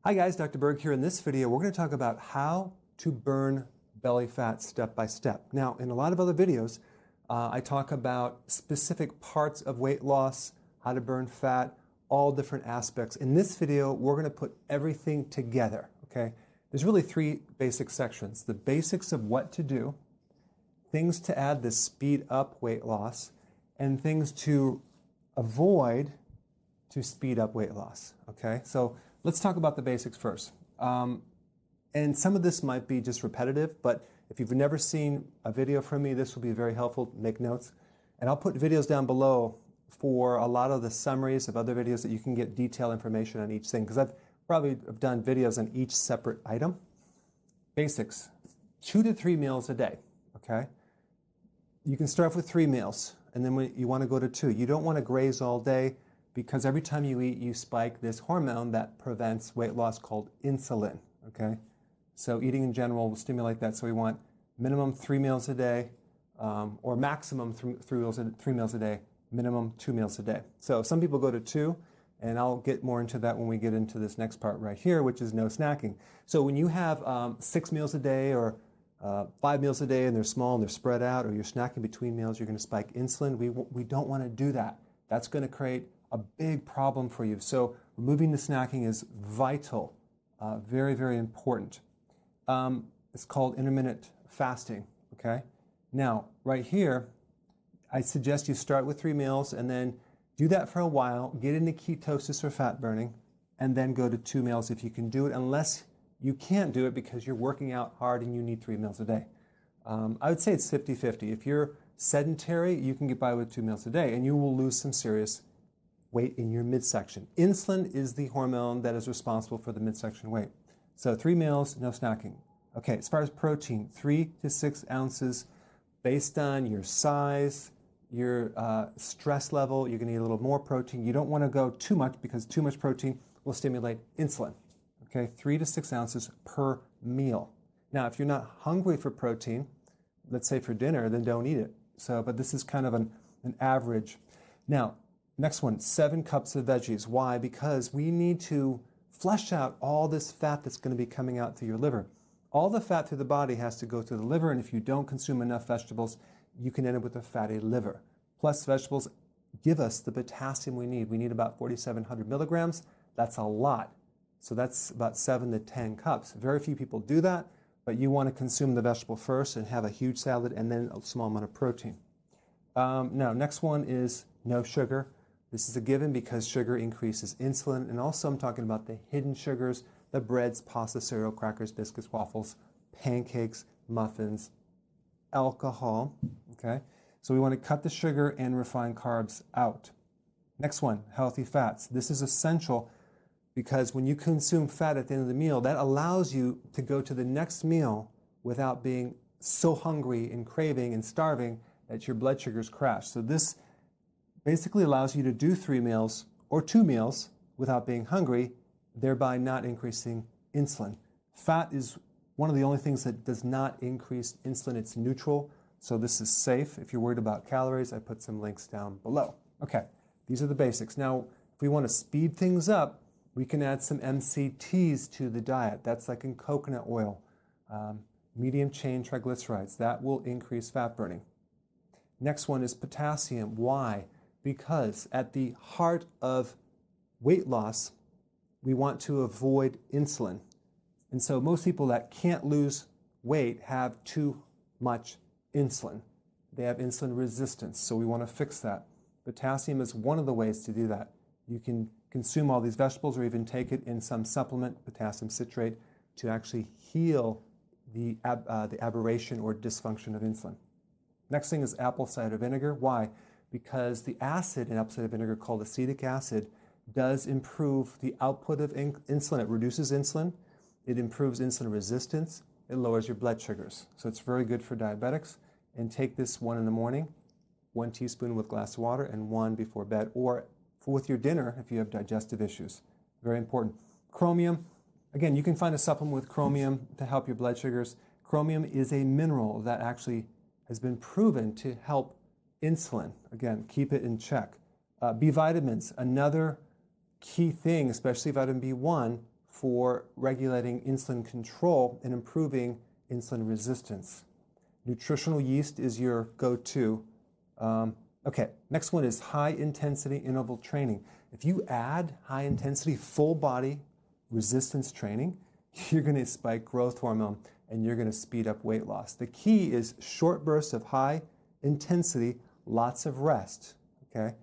Hi guys, Dr. Berg here. In this video, we're going to talk about how to burn belly fat step by step. Now, in a lot of other videos, I talk about specific parts of weight loss, how to burn fat, all different aspects. In this video, we're going to put everything together, okay? There's really three basic sections. The basics of what to do, things to add to speed up weight loss, and things to avoid to speed up weight loss, okay? So let's talk about the basics first. And some of this might be just repetitive, but if you've never seen a video from me, this will be very helpful. Make notes. And I'll put videos down below for a lot of the summaries of other videos that you can get detailed information on each thing, because I've probably done videos on each separate item. Basics, 2 to 3 meals a day, okay? You can start with 3 meals, and then when you want to go to 2. You don't want to graze all day, because every time you eat, you spike this hormone that prevents weight loss called insulin, okay? So eating in general will stimulate that, so we want minimum 3 meals a day, or maximum 3 meals a day, minimum 2 meals a day. So some people go to 2, and I'll get more into that when we get into this next part right here, which is no snacking. So when you have 6 meals a day or 5 meals a day and they're small and they're spread out, or you're snacking between meals, you're going to spike insulin. We don't want to do that. That's going to create a big problem for you. So removing the snacking is vital, very, very important. It's called intermittent fasting, okay? Now, right here, I suggest you start with 3 meals and then do that for a while, get into ketosis or fat burning, and then go to 2 meals if you can do it, unless you can't do it because you're working out hard and you need 3 meals a day. I would say it's 50-50. If you're sedentary, you can get by with 2 meals a day, and you will lose some serious weight in your midsection. Insulin is the hormone that is responsible for the midsection weight. So 3 meals, no snacking. Okay, as far as protein, 3 to 6 ounces based on your size, your stress level. You're going to need a little more protein. You don't want to go too much, because too much protein will stimulate insulin. Okay, 3 to 6 ounces per meal. Now, if you're not hungry for protein, let's say for dinner, then don't eat it. So, but this is kind of an average. Now, next one, 7 cups of veggies. Why? Because we need to flush out all this fat that's going to be coming out through your liver. All the fat through the body has to go through the liver, and if you don't consume enough vegetables, you can end up with a fatty liver. Plus, vegetables give us the potassium we need. We need about 4,700 milligrams. That's a lot. So that's about 7 to 10 cups. Very few people do that, but you want to consume the vegetable first and have a huge salad and then a small amount of protein. Now, next one is no sugar. This is a given because sugar increases insulin, and also I'm talking about the hidden sugars, the breads, pasta, cereal, crackers, biscuits, waffles, pancakes, muffins, alcohol, okay? So we want to cut the sugar and refined carbs out. Next one, healthy fats. This is essential because when you consume fat at the end of the meal, that allows you to go to the next meal without being so hungry and craving and starving that your blood sugars crash. So this basically allows you to do 3 meals or 2 meals without being hungry, thereby not increasing insulin. Fat is one of the only things that does not increase insulin. It's neutral, so this is safe. If you're worried about calories, I put some links down below. Okay, these are the basics. Now, if we want to speed things up, we can add some MCTs to the diet. That's like in coconut oil, medium chain triglycerides. That will increase fat burning. Next one is potassium. Why? Because at the heart of weight loss, we want to avoid insulin. And so most people that can't lose weight have too much insulin. They have insulin resistance, so we want to fix that. Potassium is one of the ways to do that. You can consume all these vegetables or even take it in some supplement, potassium citrate, to actually heal the aberration or dysfunction of insulin. Next thing is apple cider vinegar. Why? Because the acid in apple cider vinegar, called acetic acid, does improve the output of insulin. It reduces insulin. It improves insulin resistance. It lowers your blood sugars. So it's very good for diabetics. And take this 1 in the morning, 1 teaspoon with a glass of water, and 1 before bed, or with your dinner if you have digestive issues. Very important. Chromium. Again, you can find a supplement with chromium to help your blood sugars. Chromium is a mineral that actually has been proven to help insulin. Again, keep it in check. B vitamins, another key thing, especially vitamin B1, for regulating insulin control and improving insulin resistance. Nutritional yeast is your go-to. Okay, next one is high-intensity interval training. If you add high-intensity full-body resistance training, you're going to spike growth hormone and you're going to speed up weight loss. The key is short bursts of high intensity, lots of rest. Okay.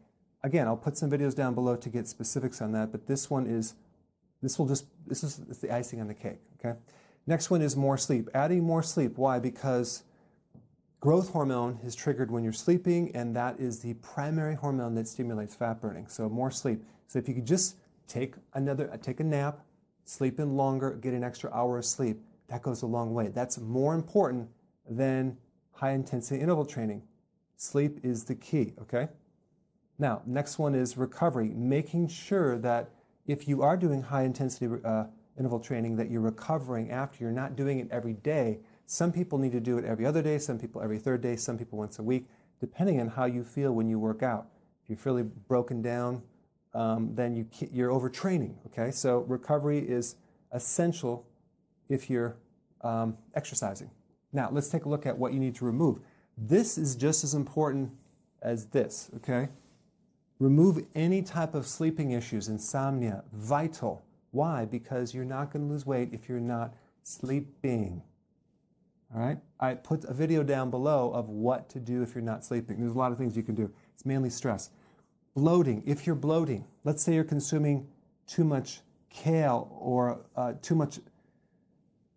Again, I'll put some videos down below to get specifics on that, but this one is, this is the icing on the cake. Okay. Next one is more sleep. Adding more sleep. Why? Because growth hormone is triggered when you're sleeping, and that is the primary hormone that stimulates fat burning. So more sleep. So if you could just take a nap, sleep in longer, get an extra hour of sleep, that goes a long way. That's more important than high-intensity interval training. Sleep is the key, okay? Now, next one is recovery, making sure that if you are doing high-intensity interval training, that you're recovering after. You're not doing it every day. Some people need to do it every other day, some people every third day, some people once a week, depending on how you feel when you work out. If you're fairly broken down, then you're overtraining, okay? So recovery is essential if you're exercising. Now, let's take a look at what you need to remove. This is just as important as this, okay? Remove any type of sleeping issues, insomnia, vital. Why? Because you're not going to lose weight if you're not sleeping. All right? I put a video down below of what to do if you're not sleeping. There's a lot of things you can do. It's mainly stress. Bloating. If you're bloating, let's say you're consuming too much kale or too much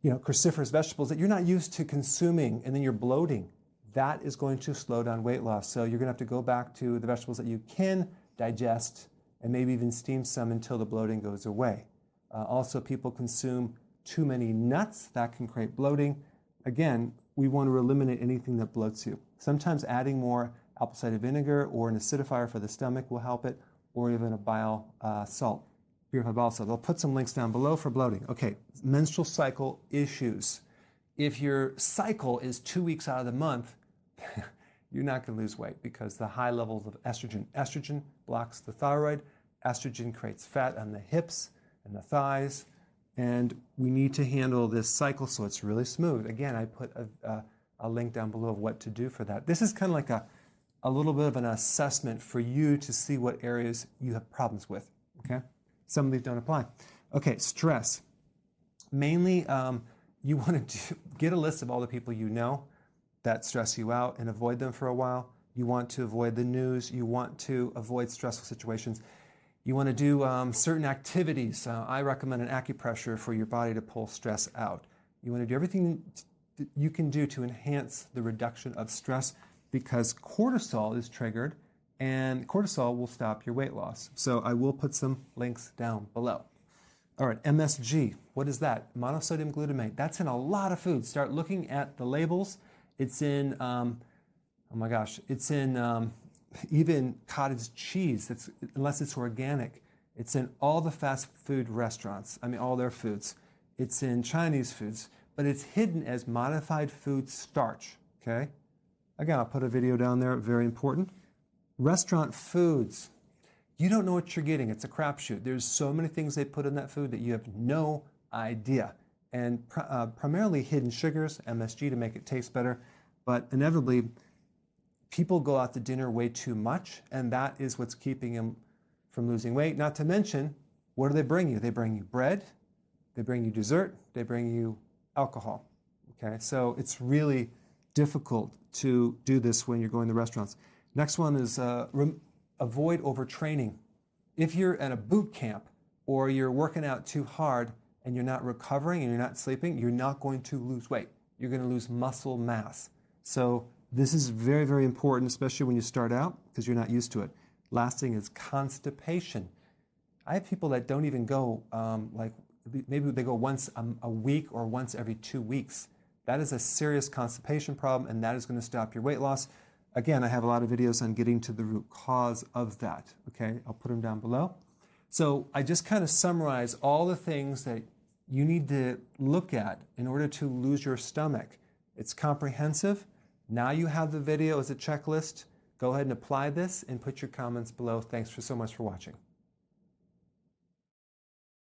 cruciferous vegetables that you're not used to consuming, and then you're bloating, that is going to slow down weight loss. So you're going to have to go back to the vegetables that you can digest and maybe even steam some until the bloating goes away. Also, people consume too many nuts. That can create bloating. Again, we want to eliminate anything that bloats you. Sometimes adding more apple cider vinegar or an acidifier for the stomach will help it, or even a bile salt. Purified bile salt. I'll put some links down below for bloating. Okay, menstrual cycle issues. If your cycle is 2 weeks out of the month, you're not going to lose weight because the high levels of estrogen. Estrogen blocks the thyroid. Estrogen creates fat on the hips and the thighs. And we need to handle this cycle so it's really smooth. Again, I put a link down below of what to do for that. This is kind of like a little bit of an assessment for you to see what areas you have problems with, okay? Some of these don't apply. Okay, stress. Mainly, you want to get a list of all the people you know that stress you out and avoid them for a while. You want to avoid the news. You want to avoid stressful situations. You want to do certain activities. I recommend an acupressure for your body to pull stress out. You want to do everything you can do to enhance the reduction of stress because cortisol is triggered and cortisol will stop your weight loss. So I will put some links down below. All right, MSG, what is that? Monosodium glutamate. That's in a lot of foods. Start looking at the labels. It's in, it's in even cottage cheese, unless it's organic. It's in all the fast food restaurants, all their foods. It's in Chinese foods, but it's hidden as modified food starch, okay? Again, I'll put a video down there, very important. Restaurant foods. You don't know what you're getting. It's a crapshoot. There's so many things they put in that food that you have no idea. And primarily hidden sugars, MSG, to make it taste better. But inevitably, people go out to dinner way too much, and that is what's keeping them from losing weight. Not to mention, what do they bring you? They bring you bread, they bring you dessert, they bring you alcohol. Okay, so it's really difficult to do this when you're going to restaurants. Next one is avoid overtraining. If you're at a boot camp or you're working out too hard and you're not recovering and you're not sleeping, you're not going to lose weight. You're going to lose muscle mass. So this is very, very important, especially when you start out because you're not used to it. Last thing is constipation. I have people that don't even go, maybe they go once a week or once every 2 weeks. That is a serious constipation problem, and that is going to stop your weight loss. Again, I have a lot of videos on getting to the root cause of that. Okay, I'll put them down below. So I just kind of summarize all the things that you need to look at in order to lose your stomach. It's comprehensive. Now you have the video as a checklist. Go ahead and apply this and put your comments below. Thanks so much for watching.